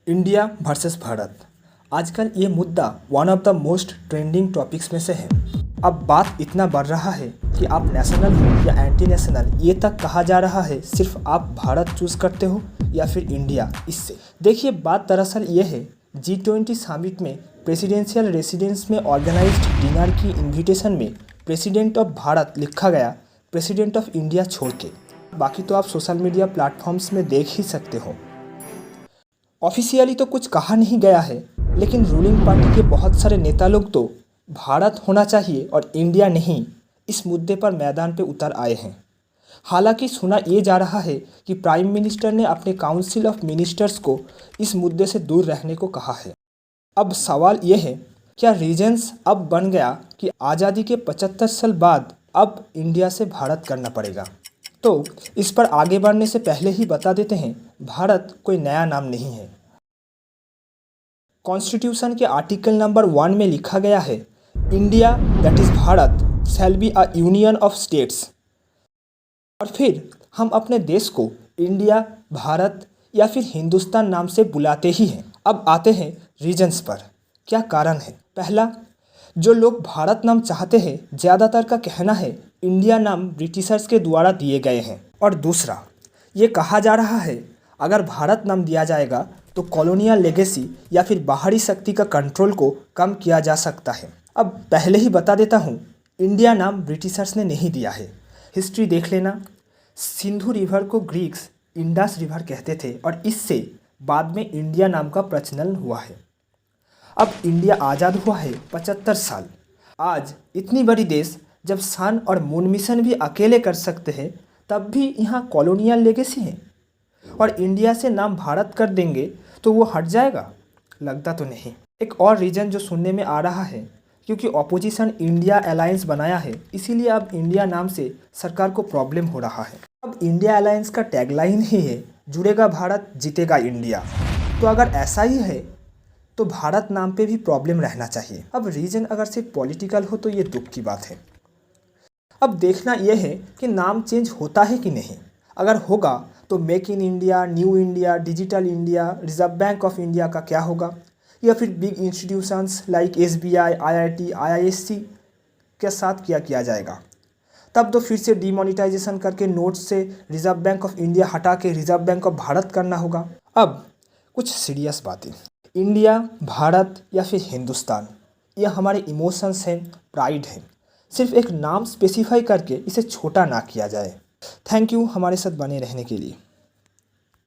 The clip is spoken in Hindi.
India versus Bharat. आजकल ये मुद्दा one of the most trending topics में से है। अब बात इतना बढ़ रहा है कि आप नेशनल हो या एंटी नेशनल, ये तक कहा जा रहा है सिर्फ आप भारत चूज़ करते हो या फिर इंडिया। इससे देखिए, बात दरअसल ये है, G20 समिट में प्रेसिडेंशियल रेसिडेंस में ऑर्गेनाइज्ड डिनर की इन्विटेशन में प्रेसिडेंट ऑफ भारत लिखा गया, प्रेसिडेंट ऑफ इंडिया छोड़ के। बाकी तो आप सोशल मीडिया प्लेटफॉर्म्स में देख ही सकते हो। ऑफिशियली तो कुछ कहा नहीं गया है, लेकिन रूलिंग पार्टी के बहुत सारे नेता लोग तो भारत होना चाहिए और इंडिया नहीं, इस मुद्दे पर मैदान पे उतर आए हैं। हालांकि सुना ये जा रहा है कि प्राइम मिनिस्टर ने अपने काउंसिल ऑफ मिनिस्टर्स को इस मुद्दे से दूर रहने को कहा है। अब सवाल ये है, क्या रीजन्स अब बन गया कि आज़ादी के 75 साल बाद अब इंडिया से भारत करना पड़ेगा? तो इस पर आगे बढ़ने से पहले ही बता देते हैं, भारत कोई नया नाम नहीं है। कॉन्स्टिट्यूशन के आर्टिकल नंबर 1 में लिखा गया है, India that is Bharat shall be a union of states. और फिर हम अपने देश को इंडिया, भारत या फिर हिंदुस्तान नाम से बुलाते ही हैं। अब आते हैं रीजन्स पर, क्या कारण है। पहला, जो लोग भारत नाम चाहते हैं, ज़्यादातर का कहना है इंडिया नाम ब्रिटिशर्स के द्वारा दिए गए हैं। और दूसरा, ये कहा जा रहा है अगर भारत नाम दिया जाएगा तो कॉलोनियल लेगेसी या फिर बाहरी शक्ति का कंट्रोल को कम किया जा सकता है। अब पहले ही बता देता हूँ, इंडिया नाम ब्रिटिशर्स ने नहीं दिया है। हिस्ट्री देख लेना, सिंधु रिवर को ग्रीक्स इंडस रिवर कहते थे और इससे बाद में इंडिया नाम का प्रचलन हुआ है। अब इंडिया आज़ाद हुआ है 75 साल। आज इतनी बड़ी देश जब सन और मून मिशन भी अकेले कर सकते हैं, तब भी यहाँ कॉलोनियल लेगेसी है। और इंडिया से नाम भारत कर देंगे तो वो हट जाएगा? लगता तो नहीं। एक और रीज़न जो सुनने में आ रहा है, क्योंकि ऑपोजिशन इंडिया अलायंस बनाया है, इसीलिए अब इंडिया नाम से सरकार को प्रॉब्लम हो रहा है। अब इंडिया अलायंस का टैगलाइन ही है, जुड़ेगा भारत जीतेगा इंडिया। तो अगर ऐसा ही है तो भारत नाम पे भी प्रॉब्लम रहना चाहिए। अब रीजन अगर सिर्फ पॉलिटिकल हो तो ये दुख की बात है। अब देखना यह है कि नाम चेंज होता है कि नहीं। अगर होगा तो make in India, new India, digital India, reserve bank of India का क्या होगा? या फिर big institutions like SBI, IIT, IISc के साथ क्या किया जाएगा? तब तो फिर से डिमोनेटाइजेशन करके नोट से रिजर्व बैंक ऑफ इंडिया हटा के रिजर्व बैंक ऑफ भारत करना होगा। अब कुछ सीरियस बातें, इंडिया, भारत या फिर हिंदुस्तान, यह हमारे इमोशंस हैं, प्राइड है। सिर्फ एक नाम स्पेसिफाई करके इसे छोटा ना किया जाए। थैंक यू हमारे साथ बने रहने के लिए।